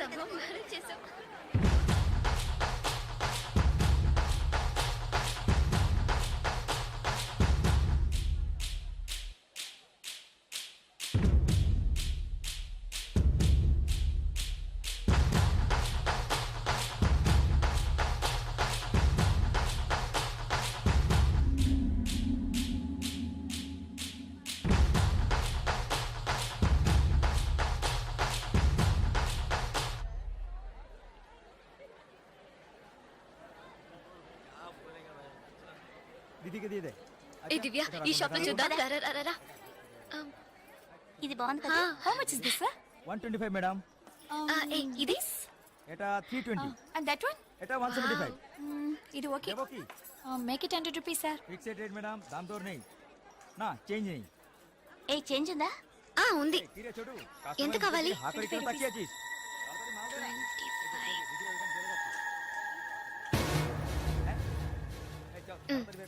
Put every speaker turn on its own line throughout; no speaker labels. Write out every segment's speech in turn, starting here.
చేసావా మ్యారేజ్ చేసావు. ఏ దివ్య, ఈ షాప్ లో చూద్దాం. రా, రా, రా, రా.
ఇది బాగుంది కదా. How much is this sir?
125 madam.
ఇది
ఎటా 320.
And that one?
ఎటా 175.
ఇది okay.
Okay.
Make it 100 rupees sir.
Fixed rate madam, दाम तोड़ नहीं ना, चेंज नहीं.
ఏ చేంజ్ ఉందా?
ఉంది.
తీరే చూడు.
ఎంత కావాలి?
ఆఖరి కిలో తక్కువ చీజ్.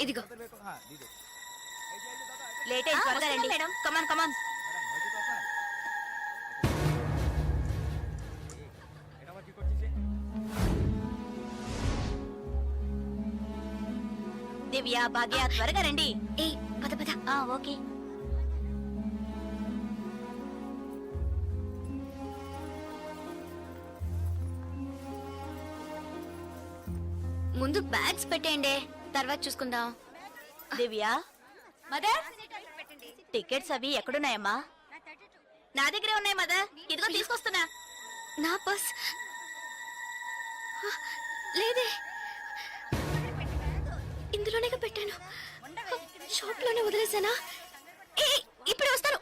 ఇదిగో.
లేట్ అయ్యి త్వరగా రండి మేడం. కమాన్ కమాన్. దివ్య, భాగ్య త్వరగా రండి.
ఏ పద పద.
ఓకే.
ముందు బ్యాగ్స్ పెట్టేయండి, తర్వాత చూసుకుందాం.
దివ్య, మదర్ టికెట్స్ అవి ఎక్కడున్నాయమ్మా? నా దగ్గరే ఉన్నాయి మదర్. ఇదిగో తీసుకొస్తున్నా.
నా పర్స్ లేదే, ఇందులోనే పెట్టాను. షాప్ లోనే వదిలేసానా? ఏ ఇప్పుడు వస్తాను.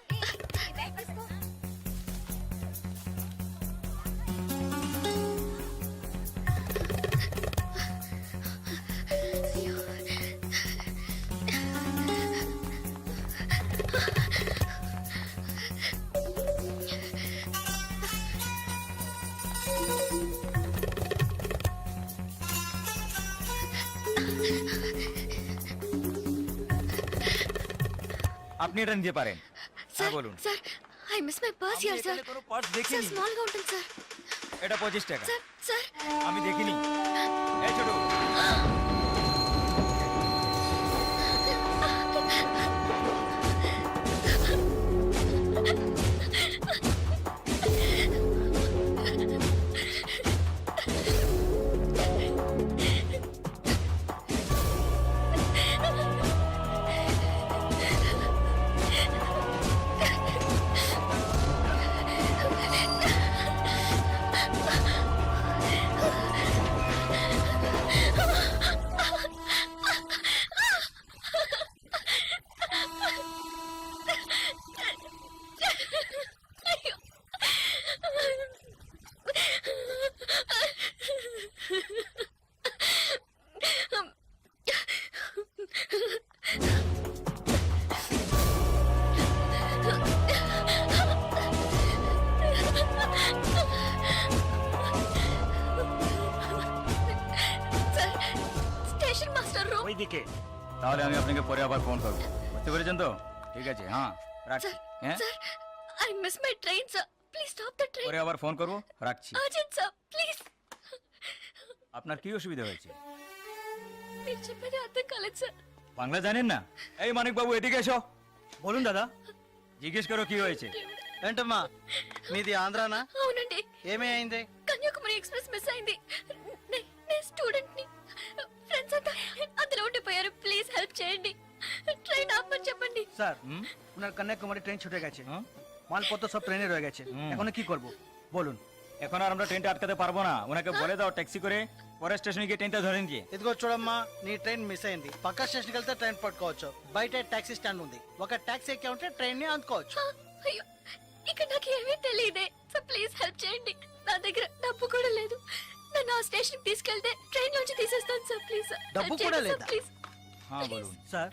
আপনি এটা নিতে পারেন।
স্যার
বলুন।
Sir, I miss my purse here sir.
কোনো পার্স
স্যার
দেখিনি।
স্মল గా ఉంటుంది স্যার।
এটা 25 টাকা।
স্যার স্যার
আমি দেখিনি। এই ছোট।
ওইদিকে।
তাহলে আমি আপনাকে পরে আবার ফোন করব। বুঝতে পেরেছেন তো? ঠিক আছে, হ্যাঁ রাখছি। হ্যাঁ
sir, I miss my train sir, please stop the train.
পরে আবার ফোন করব, রাখছি।
Urgent sir, please.
আপনার কি অসুবিধা হয়েছে?
మీరు చెప్పేది అర్థం కాలేదు సార్।
বাংলা জানেন না? এই মানিক বাবু এদিকে এসো। বলুন দাদা, জিজ্ঞেস করো কি হয়েছে।
ఏంటమ్మా మీది ఆంధ్రానా?
అవునండి।
ఏమీ అయింది?
కన్యాకుమారి ఎక్స్ప్రెస్ మిస్ అయింది। నేను స్టూడెంట్ ని, ఫ్రెండ్స్ అంతా అందులో ఉండిపోయారు, ప్లీజ్ హెల్ప్ చేయండి। ট্রেন আপনি చెప్పండి।
স্যার ওনার কন্যাকুমারী ট্রেন ছুটে গেছে, মালপত্র সব ট্রেনে রয়ে গেছে, এখন কি করব বলুন।
এখন আর আমরা ট্রেনটা আটকাতে পারবো না, ওনাকে বলে দাও ট্যাক্সি করে পরের స్టేషన్ গিয়ে ట్రైన్টা ধরে নিয়ে।
ఇదిగో చూడమ్మా, నీ ట్రైన్ మిస్ అయింది, పక్క స్టేషన్కి వెళ్తే ట్రైన్ పట్టుకోవచ్చు, బయట టాక్సీ స్టాండ్ ఉంది, ఒక టాక్సీ ఎక్కి ఉంటే ట్రైన్ ని అందుకోవచ్చు।
అయ్యో, ఇక్కడ నాకు ఏమీ తెలియదే సార్, ప్లీజ్ హెల్ప్ చేయండి। నా దగ్గర డబ్బు కూడా లేదు, నన్ను ఆ స్టేషన్ తీసుకెళ్తే ట్రైన్ నుంచి తీసేస్తాను సార్, ప్లీజ్ సార్।
డబ్బు కూడా లేదా?
ప్లీజ్।
হ্যাঁ বলুন।
স্যার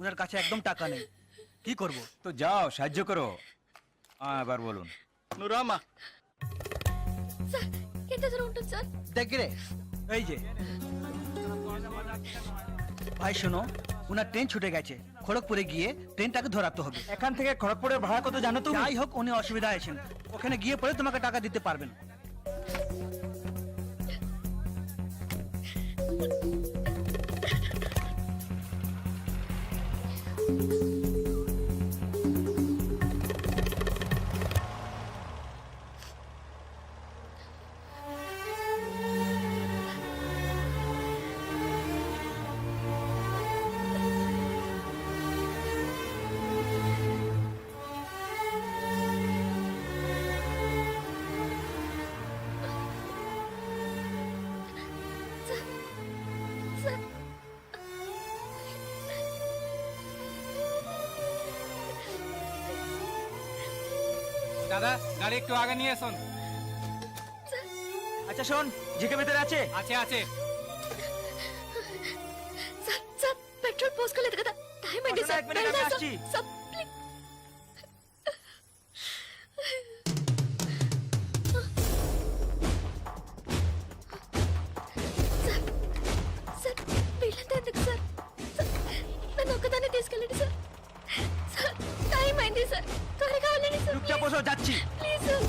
ওনার কাছে একদম টাকা নেই, কি করব?
তো যাও সাহায্য করো। হ্যাঁ এবার বলুন।
నువ్వు రామా।
సార్ ఎంత దూరం ఉంటుంది సార్?
దగ్గరే, এই যে ভাই শোনো, ওনার ট্রেন ছুটে গেছে, খড়গপুরে গিয়ে ট্রেনটাকে ধরাতে হবে।
এখান থেকে খড়গপুরের ভাড়া কত জানো তুমি?
যাই হোক, উনি অসুবিধা আছেন, ওখানে গিয়ে পরে তোমাকে টাকা দিতে পারবেন।
సార్
দাদা গাড়ি একটু আগে নিয়ে আসুন।
আচ্ছা শোন, জিকে ভিতরে আছে?
আছে আছে।
సార్ సార్ పెట్రోల్ పోసుకోలేదు కదా టైం అయింది
పక్కన
సార్
এক మినిట్ আমি
వెళ్దాం
আসছি।
సార్ ప్లీజ్ సార్ సార్ వీళ్ళంతా ఎందుకు సార్ సార్, నన్ను ఒక్కదాన్ని తీసుకెళ్ళండి సార్ సార్ టైం అయింది సార్ త్వరగా వెళ్ళండి సార్
চুপচাপ বসো, যাচ্ছি।
ప్లీజ్ సార్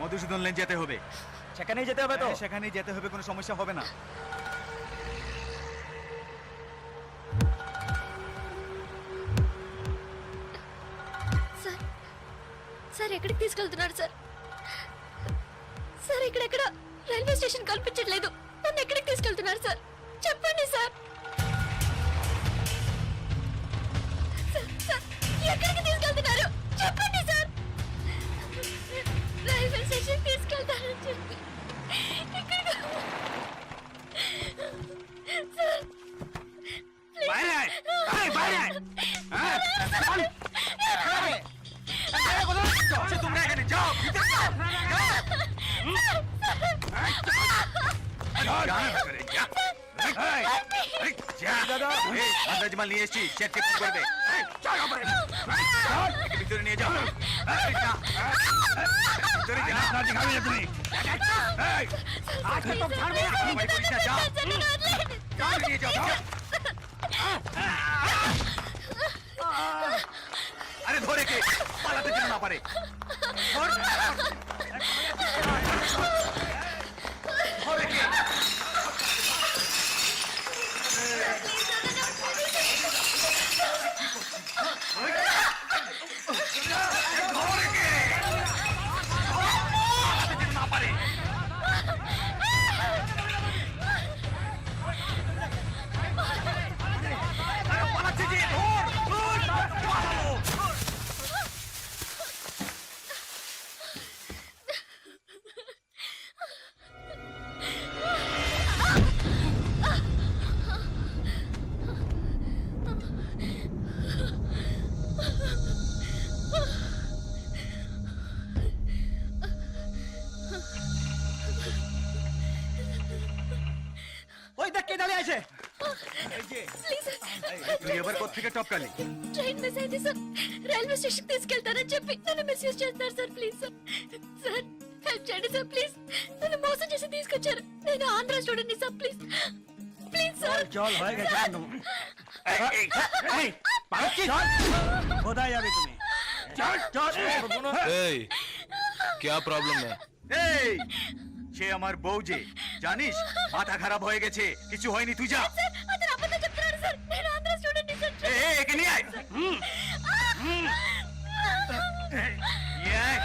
মধুসূদন লেন যেতে হবে।
সেখানেই যেতে হবে তো?
হ্যাঁ, সেখানেই যেতে হবে, কোনো সমস্যা হবে না।
సార్ సార్ ఎక్కడికి తీసుకెళ్తున్నారు సార్ సార్ ఇక్కడెక్కడ రైల్వే స్టేషన్ కనిపించట్లేదు నన్ను ఎక్కడికి తీసుకెళ్తున్నారు సార్ చెప్పండి సార్ సార్, సార్, ఎక్కడికి తీసుకెళ్తున్నారు చెప్పండి సార్ రైల్వే స్టేషన్ తీసుకెళ్తారని చెప్పి ఎక్కడికి సార్
বাইরে আয়, আয়, বাইরে আয়। হ্যাঁ, চল। এই, কোথায় যাচ্ছ? আচ্ছা, তোমরা এখানে যাও, ভিতরে যাও, যাও। যা না ভেতরে, যা। এই, এই, যা। এই, মাদ্রাজ মাল নিয়ে এসেছি, চেক চেক করবে। এই, চল, ওপরে। এই, চল, একে ভিতরে নিয়ে যাও। এই, যা। ভিতরে যা। এই, আজকে তো ছাড়বে না। ভাই, করিস না, যাও। চল, নিয়ে যাও, যাও। আরে ধরে কে পালাতে যেন না পারে ধর। ধরে কে ধরে কে পালাতে যেন না পারে। আরে পালাচ্ছে যে, ধর ধর পালালো।
ওই দেখ কে দাঁড়িয়ে আছে।
ప్లీజ్
তুই এবার কোত্থেকে টপকালি?
ట్రైన్ మిస్ అయింది సార్ రైల్వే స్టేషన్ తీసుకెళ్తారని చెప్పి నన్ను మిస్యూజ్ చేస్తున్నారు sir please sir sir help చేయండి సార్ ప్లీజ్ నన్ను మోసం చేసి తీసుకొచ్చారు నేను Andhra student sir please please sir
চল হয়ে গেছে কাণ্ড। এই, পালাচ্ছিস? কোথায় যাবে তুমি? চল চল।
এই क्या प्रॉब्लम है?
এই সে আমার বউ যে, জানিস মাথা খারাপ হয়ে গেছে, কিছু হয়নি, তুই যা।
సార్ అతను అబద్ధం చెప్తున్నారు సార్ నేను ఆంధ్ర స్టూడెంట్ సార్
এ, এ, একে নিয়ে আয়। নিয়ে আয়।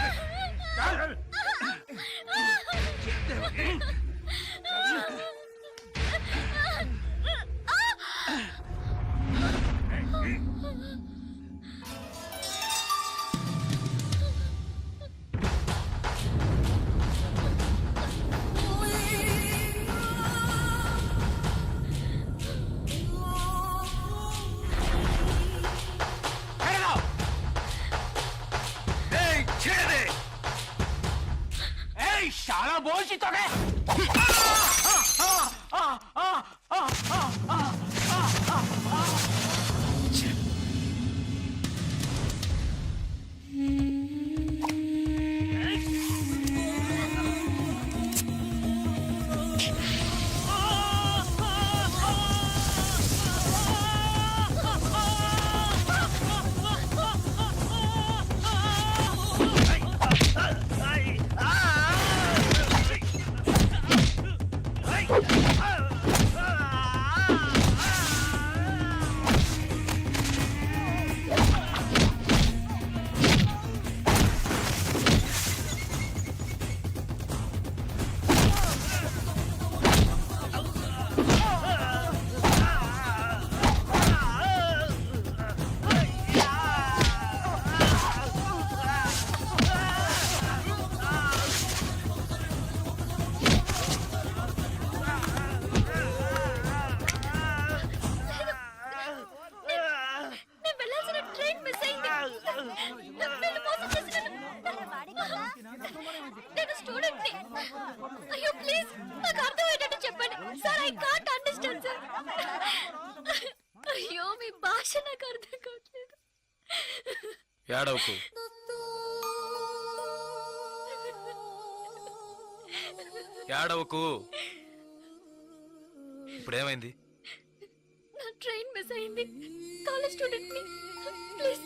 ছেড়ে দাও। এই, ছেড়ে দে। এই শালা বলছি তোকে।
మీ భాష నాకు అర్థం కావట్లేదు.
ఏడవకు. ఏడవకు. ఇప్పుడేమైంది?
నా ట్రైన్ మిస్ అయింది. కాలేజ్ స్టూడెంట్ ని, ప్లీజ్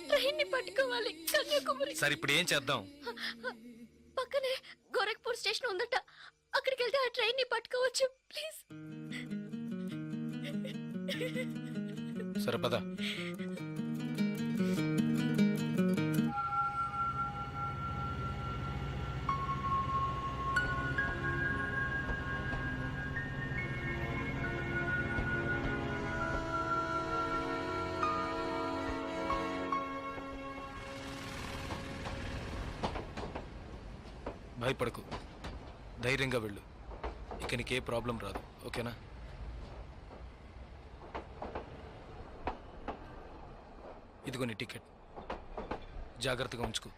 ట్రైన్ ని పట్టుకోవాలి కన్యాకుమారి.
సరే ఇప్పుడు ఏం చేద్దాం?
పక్కనే గోరఖ్పూర్ స్టేషన్ ఉందట, అక్కడికి వెళ్తే ఆ ట్రైన్ ని పట్టుకోవచ్చు. ప్లీజ్.
సరే పద. భయపడకు, ధైర్యంగా వెళ్ళు. ఇక నీకే ప్రాబ్లం రాదు, ఓకేనా? ఇదిగో నీ టికెట్, జాగ్రత్తగా ఉంచుకో.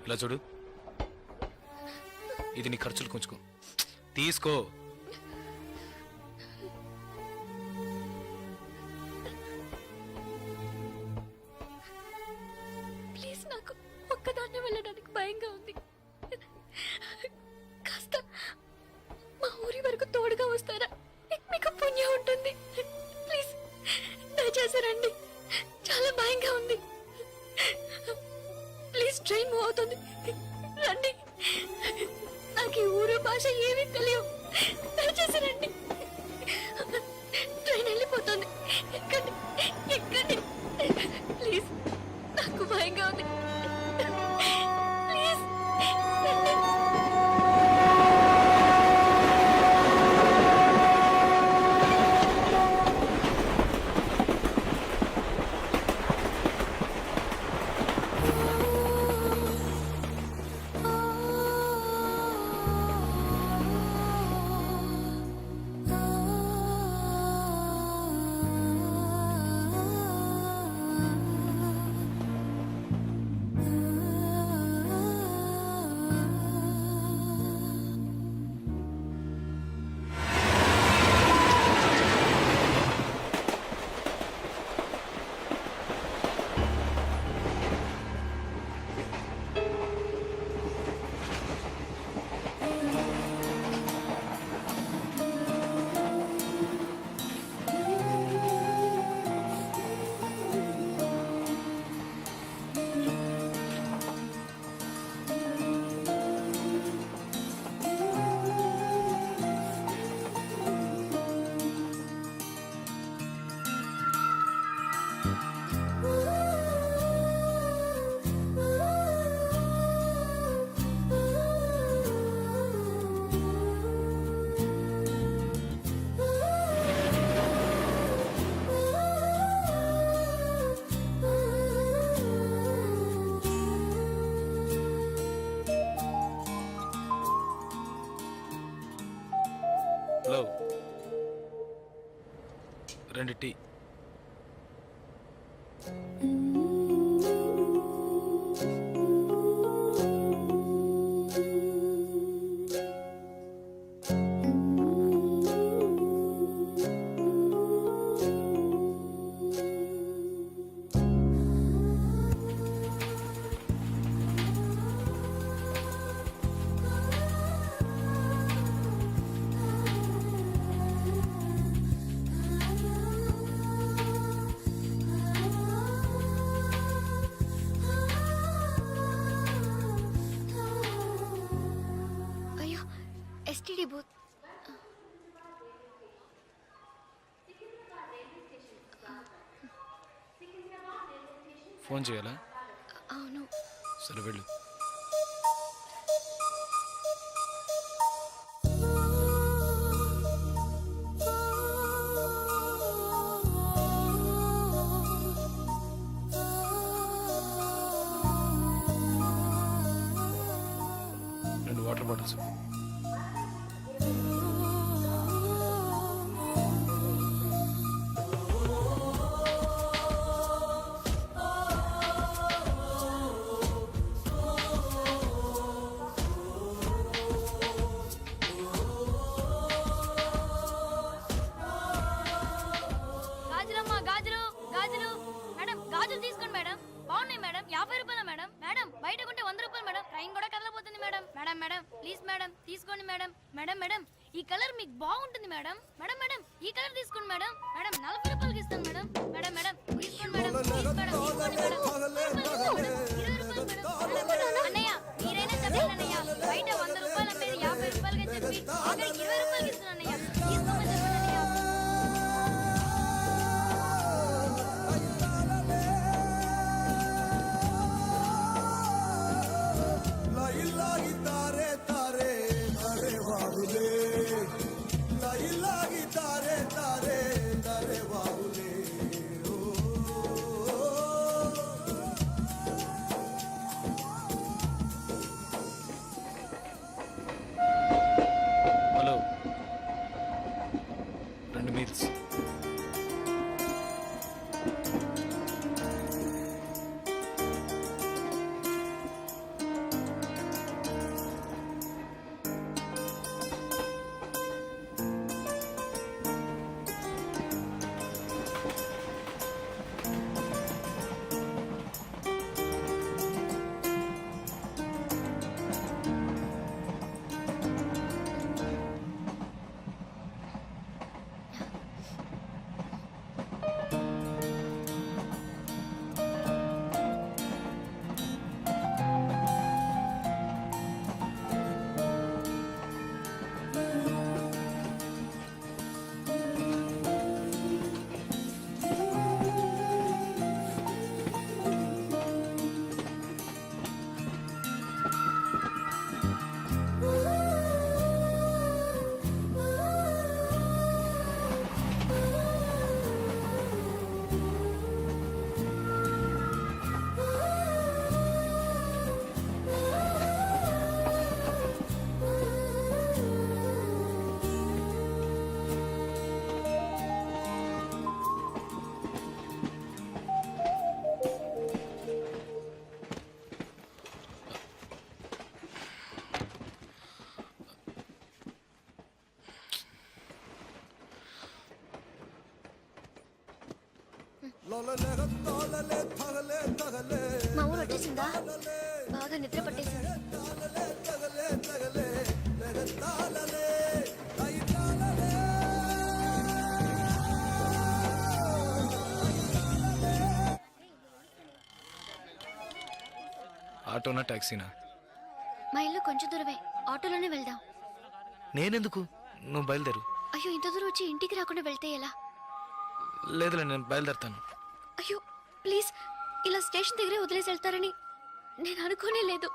ఇలా చూడు, ఇది నీ ఖర్చులు కొంచుకో. తీసుకో.
ప్లీజ్, నాకు ఒక్కదాన్నే వెళ్ళడానికి భయంగా ఉంది. కాస్త మా ఊరి వరకు తోడుగా వస్తారా? మీకు పుణ్యం ఉంటుంది. ప్లీజ్ దయచేసి రండి, చాలా భయంగా ఉంది. ప్లీజ్, ట్రైన్ మూవ్ అవుతుంది, రండి. నాకు ఈ ఊరు భాష ఏమీ తెలియవు, దయచేసి రండి. ట్రైన్ వెళ్ళిపోతుంది, ఎక్కండి ఎక్కండి. ప్లీజ్, నాకు భయంగా ఉంది. ప్లీజ్ రండి.
Hello, 2 tea.
అయ్యో, ఎస్టీడీ బూత్.
ఫోన్ చేయాలా?
అవును.
సరే వెళ్ళు. Water bottles.
Madam madam please madam తీసుకోండి మేడం మేడం మేడం ఈ కలర్ మీకు బాగుంటుంది మేడం మేడం మేడం ఈ కలర్ తీసుకోండి మేడం మేడం 40 రూపాయలకి ఇస్తాను మేడం మేడం మేడం తీసుకోండి మేడం ప్లీజ్ మేడం తీసుకోండి మేడం 20 రూపాయలు మేడం. అన్నయ్య మీరైనా చెప్పండి అన్నయ్య బయట 100 రూపాయలు అమ్మేది 50 రూపాయలకి చెప్పి ఆఖరికి 20 రూపాయలకి ఇస్తున్నాను అన్నయ్య తీసుకోమని చెప్పండి అన్నయ్య.
Hello 2 meals.
మా ఊరు వచ్చేసిందా బాగా నిద్ర పట్టేసింది.
ఆటోనా టాక్సీనా?
మా ఇల్లు కొంచెం దూరమే, ఆటోలోనే వెళ్దాం.
నేనెందుకు, నువ్వు బయలుదేరు.
అయ్యో ఇంత దూరం వచ్చి ఇంటికి రాకుండా వెళ్తే ఎలా?
లేదులే, నేను బయలుదేరుతాను.
అయ్యో ప్లీజ్, ఇలా స్టేషన్ దగ్గరే వదిలేసి వెళ్తారని నేను అనుకోనే లేదు.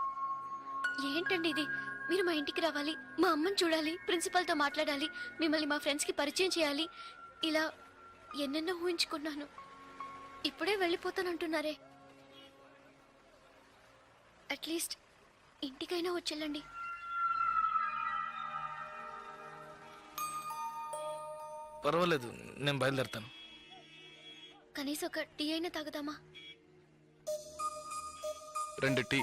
ఏంటండి ఇది? మీరు మా ఇంటికి రావాలి, మా అమ్మని చూడాలి, ప్రిన్సిపల్తో మాట్లాడాలి, మిమ్మల్ని మా ఫ్రెండ్స్కి పరిచయం చేయాలి, ఇలా ఎన్నెన్నో ఊహించుకున్నాను. ఇప్పుడే వెళ్ళిపోతానంటున్నారే. అట్లీస్ట్ ఇంటికైనా వచ్చేళ్ళండి.
పర్వాలేదు, నేను బయలుదేరుతాను.
కనీసం ఒక టీ అయినా తాగుదామా?
2 టీ.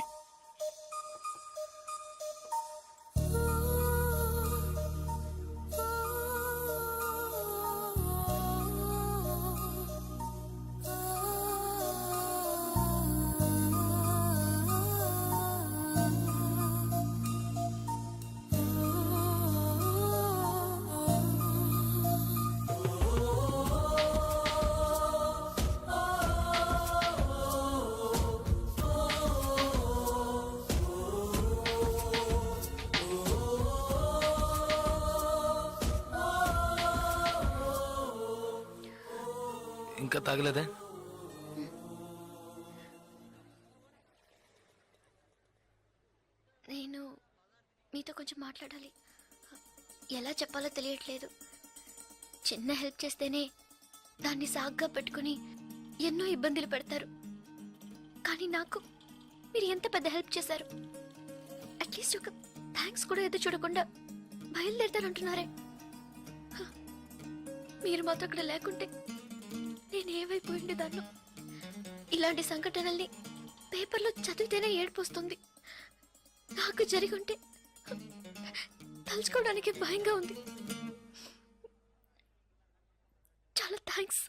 ఇంకా తాగలేదే?
నేను మీతో కొంచెం మాట్లాడాలి. ఎలా చెప్పాలో తెలియట్లేదు. చిన్న హెల్ప్ చేస్తేనే దాన్ని సాగ్గా పెట్టుకుని ఎన్నో ఇబ్బందులు పెడతారు. కానీ నాకు మీరు ఎంత పెద్ద హెల్ప్ చేశారు. అట్లీస్ట్ ఒక థ్యాంక్స్ కూడా ఎదురు చూడకుండా బయలుదేరుతానంటున్నారే. మీరు మాతో అక్కడ లేకుంటే నేనేమైపోయింది దాన్ని. ఇలాంటి సంఘటనల్ని పేపర్లో చదివితేనే ఏడుపు వస్తుంది. నాకు జరిగి ఉంటే తలుచుకోవడానికి భయంగా ఉంది. చాలా థ్యాంక్స్.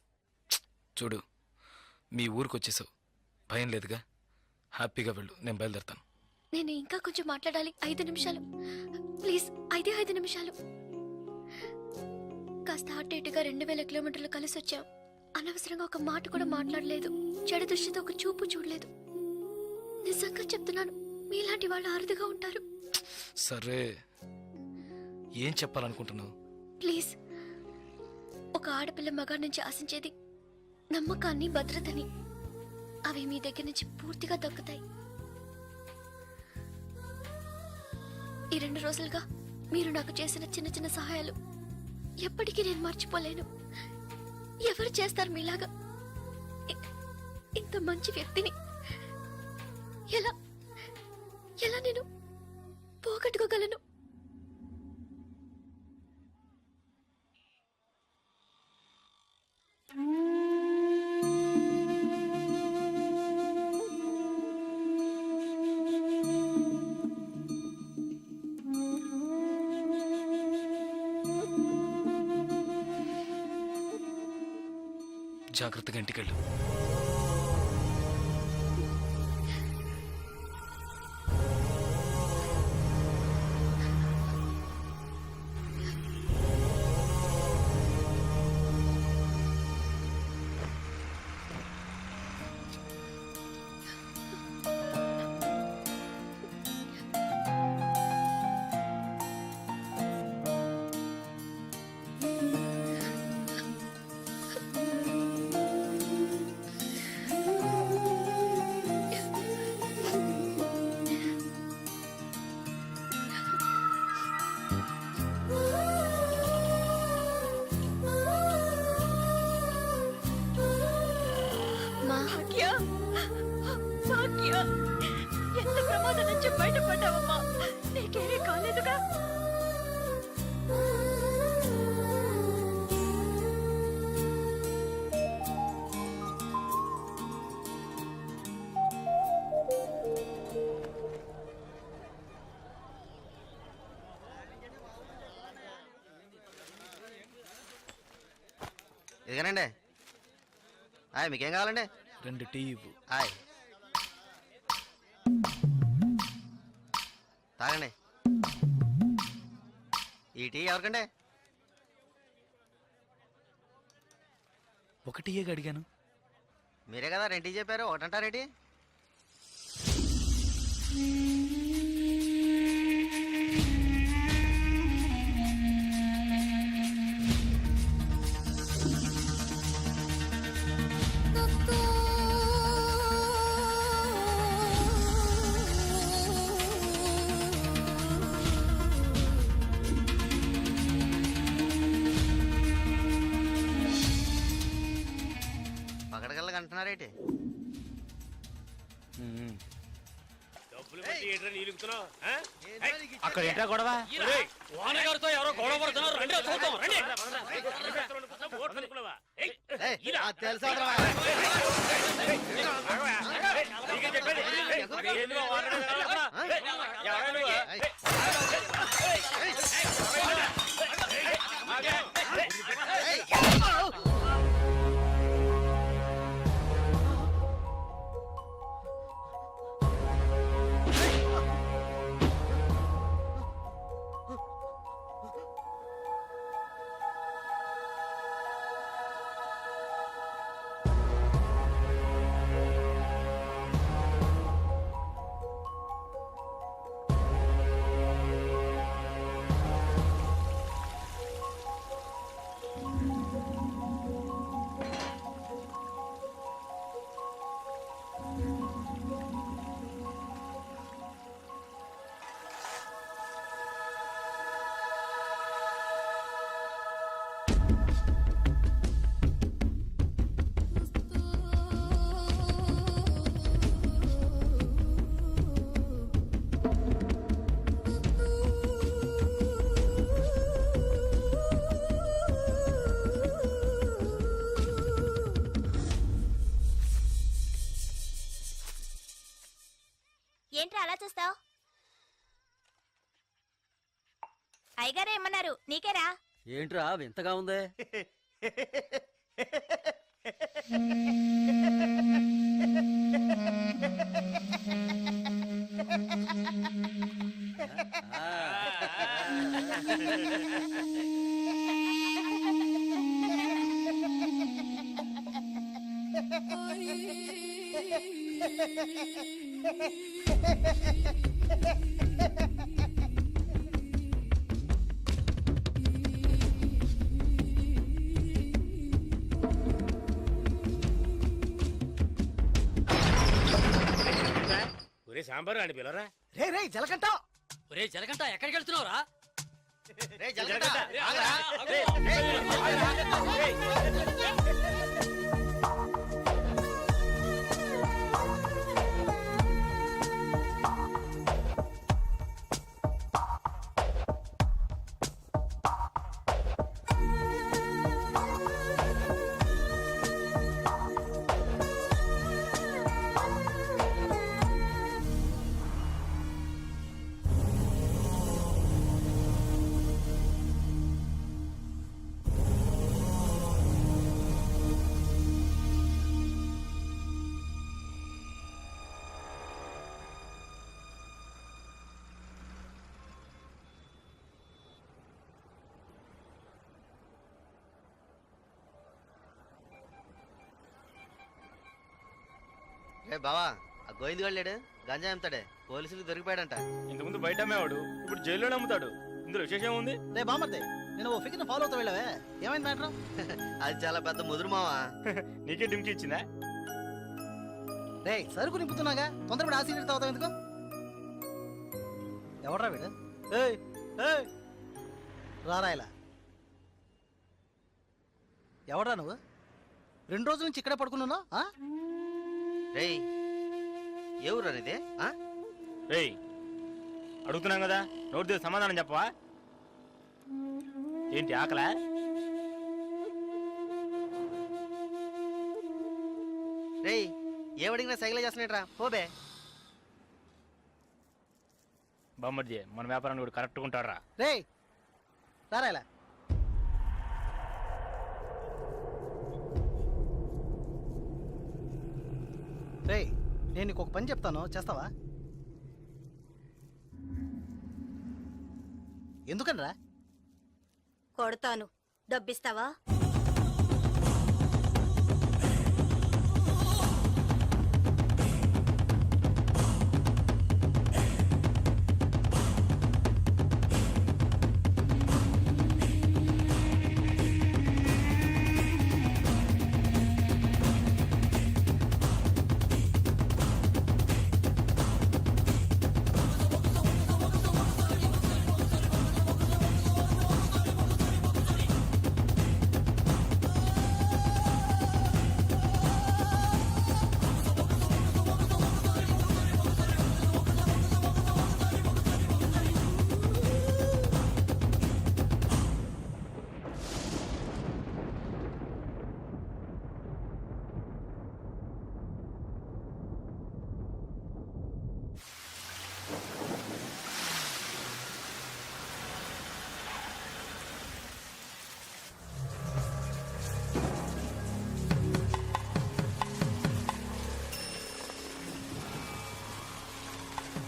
చూడు, మీ ఊరికి వచ్చేసావు, భయం లేదుగా. హ్యాపీగా వెళ్ళు, నేను బయలుదేరుతాను.
నేను ఇంకా కొంచెం మాట్లాడాలి. 5 నిమిషాలు ప్లీజ్. 5 నిమిషాలు. కాస్త అటు ఇటుగా 2000 కిలోమీటర్లు కలిసి వచ్చాం. అనవసరంగా ఒక మాట కూడా మాట్లాడలేదు. చెడు దృష్టితో ఒక చూపు చూడలేదు. నిజంగా చెప్తున్నాను, మీలాంటి వాళ్ళు అరుదుగా ఉంటారు.
సరే, ఏం చెప్పాలనుకుంటున్నావు?
ప్లీజ్. ఒక ఆడపిల్ల మగాడి నుంచి ఆశించేది నమ్మకాన్ని, భద్రతని. అవి మీ దగ్గర నుంచి పూర్తిగా దక్కుతాయి. ఈ 2 రోజులుగా మీరు నాకు చేసిన చిన్న చిన్న సహాయాలు ఎప్పటికీ నేను మర్చిపోలేను. ఎవరు చేస్తారు మీలాగా? ఇంత మంచి వ్యక్తిని ఎలా ఎలా నేను పోగొట్టుకోగలను?
జాగ్రత్తగా ఇంటికెళ్ళు. ఎంత ప్రమాదం నుంచి బయటపడ్డావమ్మా? నీకేమీ కాలేదుగా?
ఇదిగోనండి. మీకేం కావాలండి?
2 టీ ఇవ్వు.
తాగండి. ఈ టీ ఎవరికండి?
1 టీయే అడిగాను.
మీరే కదా 2 టీ చెప్పారు, ఒకటంటారేటి? పగడగల్లగా అంటున్నారేటి?
అక్కడ ఏంటా గొడవ?
తెలుసా?
ఏంట్రా అలా చూస్తావు? అయ్యగారే ఏమన్నారు? నీకేరా?
ఏంట్రా వింతగా ఉందే?
ఒరే సాంబారు అని పిల్లరా.
రే రే జలకంట
ఒరే జలకంట ఎక్కడికి వెళ్తున్నావురా?
రేయ్, జలగంట, ఆగరా. రే బావా, ఆ గోవింద్ గారు లేడు, గంజా అమ్ముతాడే, పోలీసులకు దొరికిపోయాడంట.
ఇంతకుముందు బయట అమ్మేవాడు, ఇప్పుడు జైల్లోనే అమ్ముతాడు. ఇందులో విశేషం ఉంది?
రే బామర్దే, నేను ఓ ఫిగర్ ఫాలో అవుతా వెళ్ళావే, ఏమైంది మ్యాటర్?
అది చాలా పెద్ద ముదురు మావా.
నీకే డిమ్కి ఇచ్చిందా?
రే సరుకు నింపుతున్నాగా, తొందరపడి ఆ సీనియర్ తాగుతావు ఎందుకు? ఎవడ్రా వీడు? ఏయ్ ఏయ్ రారా ఇలా. ఎవడ్రా నువ్వు? 2 రోజుల నుంచి ఇక్కడే పడుకున్నావు?
రేయ్, ఏ ఊరు అనేది?
రేయ్ అడుగుతున్నాం కదా, నోటి దగ్గర సమాధానం చెప్పవా? ఏంటి ఆకలా?
రేయ్, ఏమడిగినా సైకిల్ చేస్తున్నాడ్రా, పోబే.
బొమ్మడి మన వ్యాపారాన్ని కూడా కరెక్ట్గా ఉంటారా?
రే రారా ఇలా. రే నేను నీకు ఒక పని చెప్తాను, చేస్తావా? ఎందుకనరా?
కొడతాను, డబ్బిస్తావా?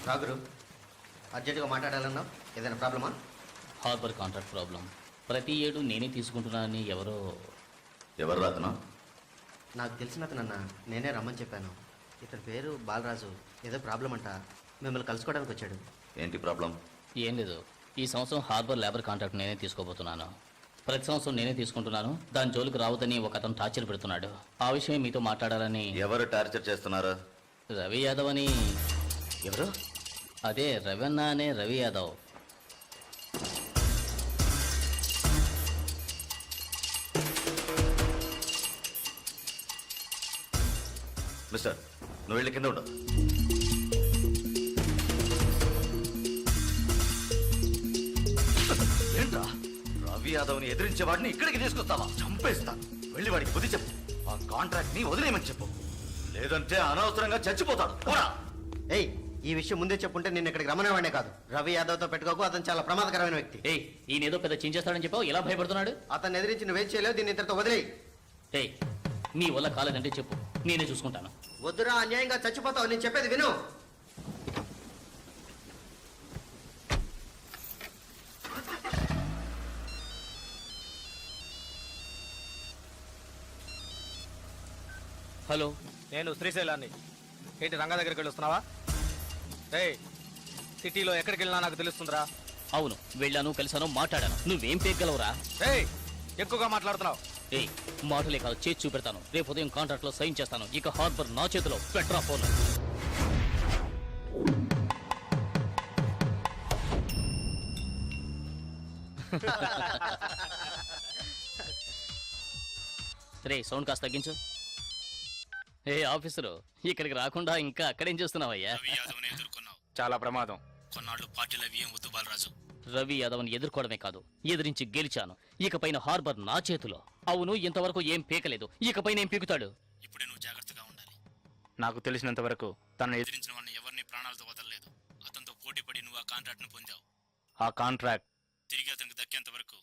రాగురు, అర్జెంటుగా మాట్లాడాలన్నావు, ఏదైనా ప్రాబ్లమా?
Harbour contract problem. ప్రతి ఏడు నేనే తీసుకుంటున్నానని
ఎవరు రాతనా?
నాకు తెలిసిన అతనన్న, నేనే రమ్మని చెప్పాను. ఇతని పేరు బాలరాజు. ఏదో ప్రాబ్లం అంట, మిమ్మల్ని కలుసుకోవడానికి వచ్చాడు.
ఏంటి ప్రాబ్లం?
ఏం లేదు, ఈ సంవత్సరం హార్బర్ లేబర్ కాంట్రాక్ట్ నేనే తీసుకోబోతున్నాను. ప్రతి సంవత్సరం నేనే తీసుకుంటున్నాను. దాని జోలికి రావద్దని ఒక అతను టార్చర్ పెడుతున్నాడు. ఆ విషయం మీతో మాట్లాడాలని.
ఎవరు టార్చర్ చేస్తున్నారు?
రవి యాదవ్ అని.
ఎవరు?
అదే రవణ అనే రవి యాదవ్.
మిస్టర్, నువ్వు వెళ్ళి కింద ఉండు. ఏంట్రా, రవి యాదవ్ని ఎదిరించేవాడిని ఇక్కడికి తీసుకొస్తావా? చంపేస్తాను. వెళ్ళి వాడికి బుద్ధి చెప్పు. ఆ కాంట్రాక్ట్ ని వదిలేయమని చెప్పు, లేదంటే అనవసరంగా చచ్చిపోతాడు. పోరా.
ఏయ్, ఈ విషయం ముందే చెప్పుంటే నేను ఇక్కడికి రమ్మనేవాడే కాదు. రవి యాదవ్తో పెట్టుకోకు, అతను చాలా ప్రమాదకరమైన వ్యక్తి.
ఏయ్, ఈయనేదో పెద్ద చించేస్తాడని చెప్పావు, ఎలా భయపడుతున్నాడు?
అతన్ని ఎదిరించి నువ్వేం చేయలేవు, దీన్ని ఇతరుతో వదిలేయి.
ఏయ్, నీ వల్ల కాలేదంటే చెప్పు, నేనే చూసుకుంటాను.
వద్దురా, అన్యాయంగా చచ్చిపోతావు. నేను చెప్పేది విను.
హలో.
నేను శ్రీశైలాన్ని. ఏంటి రంగా దగ్గరికి వెళ్ళి వస్తున్నావా? సిటీలో ఎక్కడికి వెళ్ళినా నాకు తెలుస్తుందిరా.
అవును, వెళ్ళాను, కలిసాను, మాట్లాడాను. నువ్వేం పేగలవురా?
ఎక్కువగా మాట్లాడుతున్నావు.
మాటలే కాదు, చేసి చూపెడతాను. రేపు ఉదయం కాంట్రాక్ట్ లో సైన్ చేస్తాను. ఇక హార్బర్ నా చేతిలో. Petra phone. రే, సౌండ్ కాస్త తగ్గించు. ఆఫీసరు, ఇక్కడికి రాకుండా ఇంకా అక్కడేం చేస్తున్నావయ్యా?
చాలా ప్రమాదం.
కొన్నాళ్ళు పార్టీలు అవి ఏం వద్దు బాలరాజు. రవి యాదవ్ని ఎదుర్కోవడమే కాదు, ఎదిరించి గెలిచాను. ఇకపైన హార్బర్ నా చేతిలో. అవును, ఇంతవరకు ఏం పీకలేదు. ఇకపైన ఏం పీకుతాడు? ఇప్పుడే నువ్వు జాగ్రత్తగా ఉండాలి.
నాకు తెలిసినంత వరకు తనను
ఎదిరించిన వాడిని ఎవరిని ప్రాణాలతో వదలలేదు. అతనితో పోటీ పడి నువ్వు ఆ కాంట్రాక్ట్ ను పొందావు.
ఆ కాంట్రాక్ట్
తిరిగి అతనికి దక్కేంత వరకు